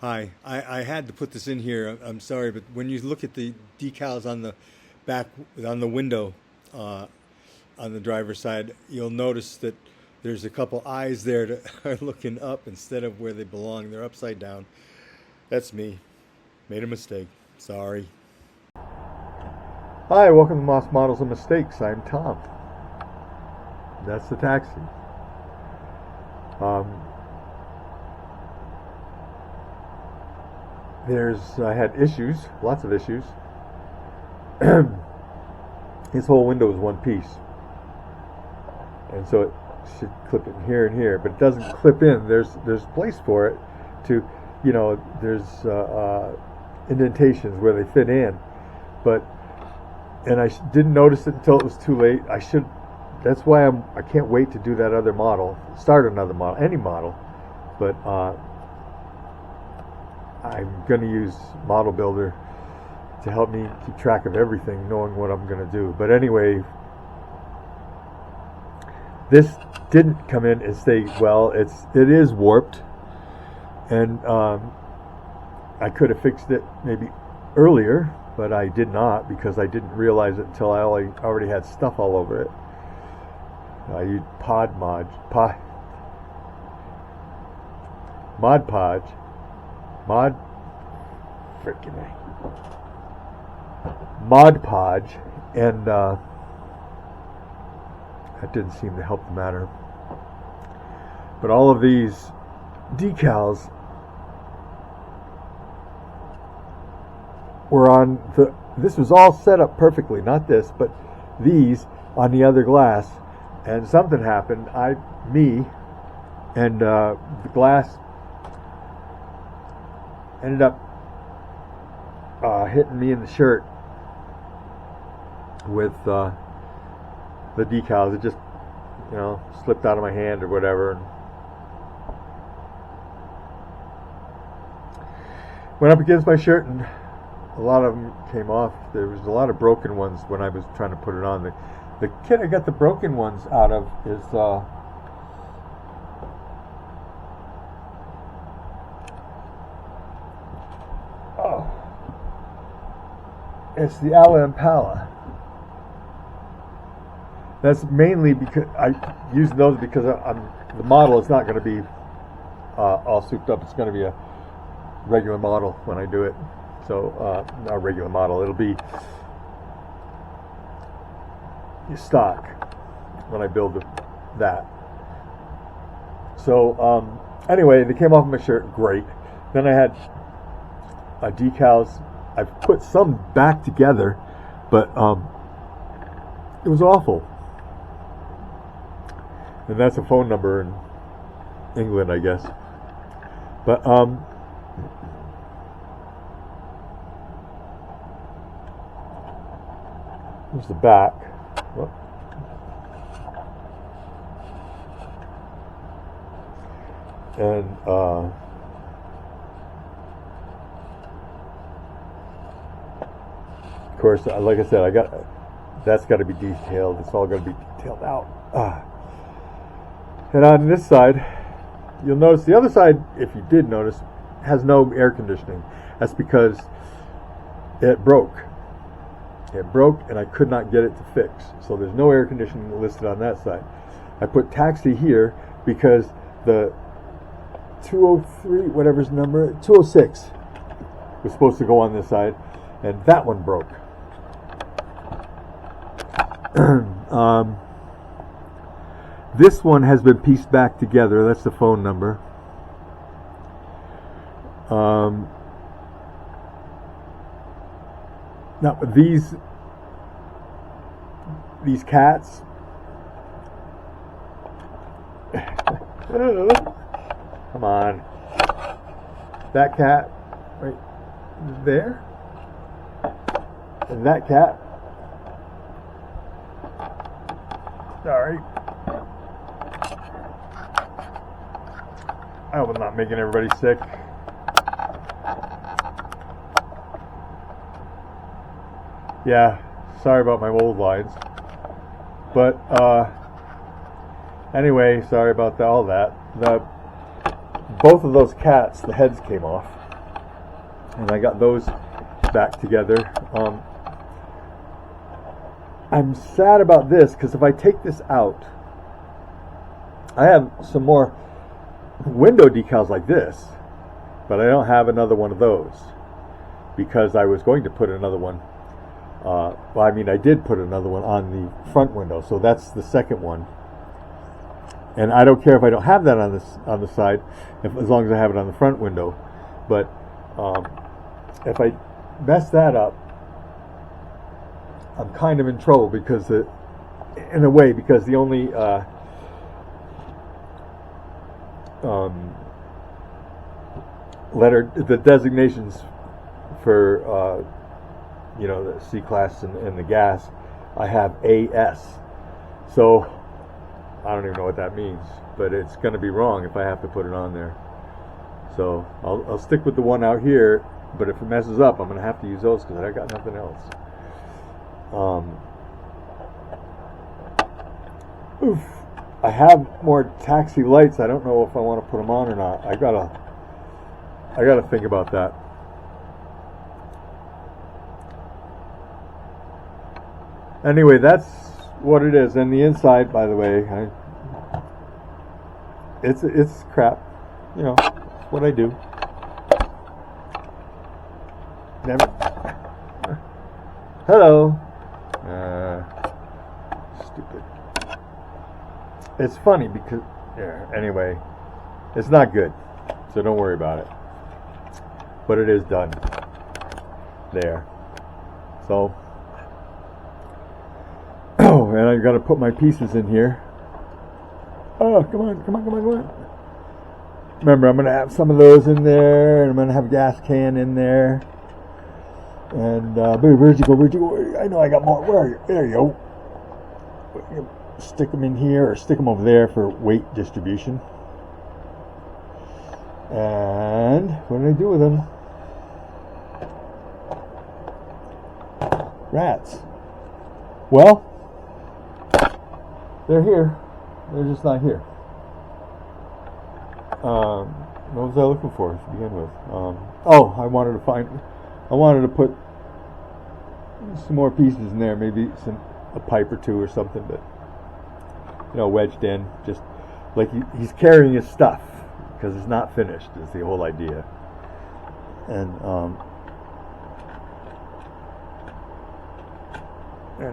Hi, I had to put this in here. I'm sorry, but when you look at the decals on the back, on the window, uh, on the driver's side, you'll notice that there's a couple eyes there that are looking up instead of where they belong. They're upside down. That's me. Made a mistake. Sorry. Hi, welcome to Moss Models and Mistakes. I'm Tom. That's the taxi. Um, I had issues, lots of issues. His whole window is one piece, and so it should clip in here and here, but it doesn't clip in. There's place for it to, there's indentations where they fit in, but and I didn't notice it until it was too late. I should. That's why I can't wait to do that other model, start another model, any model, but I'm going to use Model Builder to help me keep track of everything, knowing what I'm going to do. But anyway, this didn't come in and stay well. It is warped, and I could have fixed it maybe earlier, but I did not because I didn't realize it until I already had stuff all over it. I used Mod Podge, and that didn't seem to help the matter. But all of these decals were on this was all set up perfectly, not this, but these on the other glass, and something happened. The glass ended up hitting me in the shirt with the decals. It just, slipped out of my hand or whatever, and went up against my shirt, and a lot of them came off. There was a lot of broken ones when I was trying to put it on. The kit I got the broken ones out of is it's the Ala Impala. That's mainly because I use those because the model is not going to be all souped up. It's going to be a regular model when I do it. So not a regular model. It'll be stock when I build that. So anyway, they came off my shirt. Great. Then I had decals. I've put some back together, but it was awful. And that's a phone number in England, I guess. But here's the back. Whoop. And of course, like I said, that's got to be detailed. It's all going to be detailed out. And on this side, you'll notice the other side, if you did notice, has no air conditioning. That's because it broke. It broke, and I could not get it to fix. So there's no air conditioning listed on that side. I put taxi here because the 203, whatever's number, 206 was supposed to go on this side, and that one broke. This one has been pieced back together. That's the phone number. Now these cats. Come on. That cat right there. And that cat. Sorry. I hope I'm not making everybody sick. Yeah, sorry about my old lines. But anyway, sorry about all that. Both of those cats, the heads came off. and I got those back together. I'm sad about this because if I take this out, I have some more window decals like this, but I don't have another one of those because I was going to put another one. Well, I mean, I did put another one on the front window, so that's the second one. And I don't care if I don't have that on the side, as long as I have it on the front window. But if I mess that up, I'm kind of in trouble because in a way, because the only letter, the designations for the C class and the gas, I have AS. So I don't even know what that means, but it's going to be wrong if I have to put it on there. So I'll stick with the one out here, but if it messes up, I'm going to have to use those because I got nothing else. I have more taxi lights. I don't know if I want to put them on or not. I gotta think about that. Anyway, that's what it is. And the inside, by the way, it's crap. You know, what I do. Never. Hello. Stupid. It's funny because, anyway, it's not good, so don't worry about it. But it is done. There. So, and I'm gonna put my pieces in here. Oh, come on. Remember, I'm gonna have some of those in there, and I'm gonna have a gas can in there. And where'd you go? I know I got more. Where are you? There you go. Stick them in here or stick them over there for weight distribution. And what did I do with them? Rats. Well, they're here. They're just not here. What was I looking for to begin with? I wanted to put some more pieces in there, maybe a pipe or two or something, but wedged in, just like he's carrying his stuff because it's not finished is the whole idea. And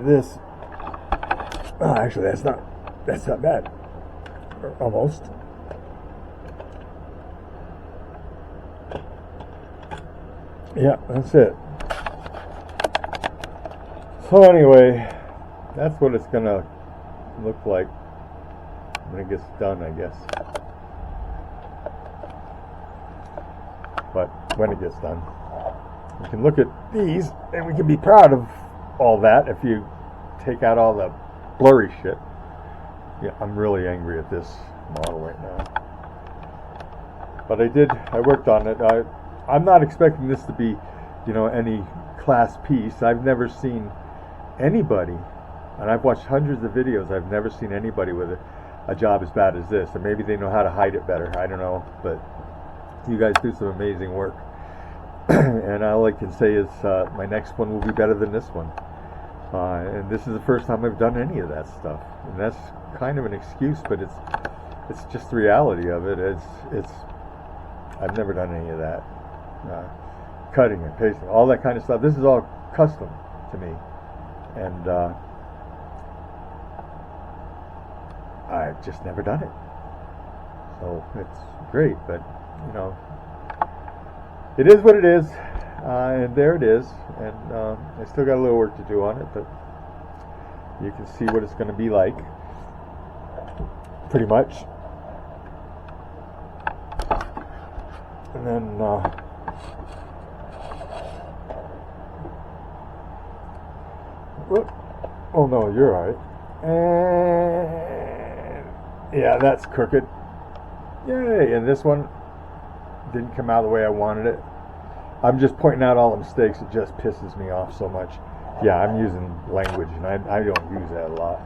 this, actually that's not bad, almost. Yeah, that's it. So anyway, that's what it's gonna look like when it gets done, I guess. But when it gets done, we can look at these and we can be proud of all that if you take out all the blurry shit. Yeah, I'm really angry at this model right now. But I worked on it. I'm not expecting this to be, any class piece. I've never seen anybody, and I've watched hundreds of videos, I've never seen anybody with a job as bad as this. And maybe they know how to hide it better. I don't know. But you guys do some amazing work. And all I can say is my next one will be better than this one. And this is the first time I've done any of that stuff. And that's kind of an excuse, but it's just the reality of it. I've never done any of that. Cutting and pasting, all that kind of stuff. This is all custom to me. And I've just never done it. So it's great, but it is what it is. And there it is. And I still got a little work to do on it, but you can see what it's going to be like. Pretty much. And then oh no, you're alright. And yeah, that's crooked. Yay! And this one didn't come out the way I wanted it. I'm just pointing out all the mistakes. It just pisses me off so much. Yeah, I'm using language, and I don't use that a lot.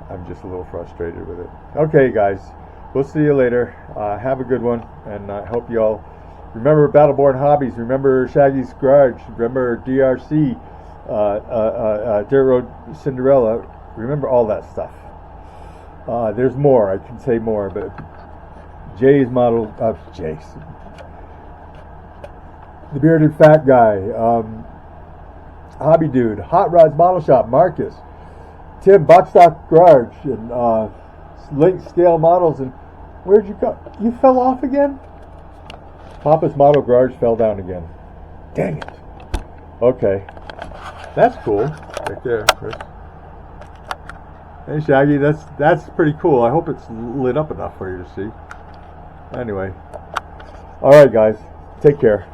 I'm just a little frustrated with it. Okay, guys. We'll see you later. Have a good one, and I hope you all remember Battleborn Hobbies. Remember Shaggy's Garage. Remember DRC, Dirt Road Cinderella. Remember all that stuff. There's more. I can say more, but Jay's model of Jay's. The Bearded Fat Guy, Hobby Dude, Hot Rods Model Shop, Marcus, Tim, Boxstock Garage, and Link Scale Models. And where'd you go? You fell off again? Papa's Model Garage fell down again. Dang it. Okay. That's cool. Right there, Chris. Hey, Shaggy, that's pretty cool. I hope it's lit up enough for you to see. Anyway. Alright, guys. Take care.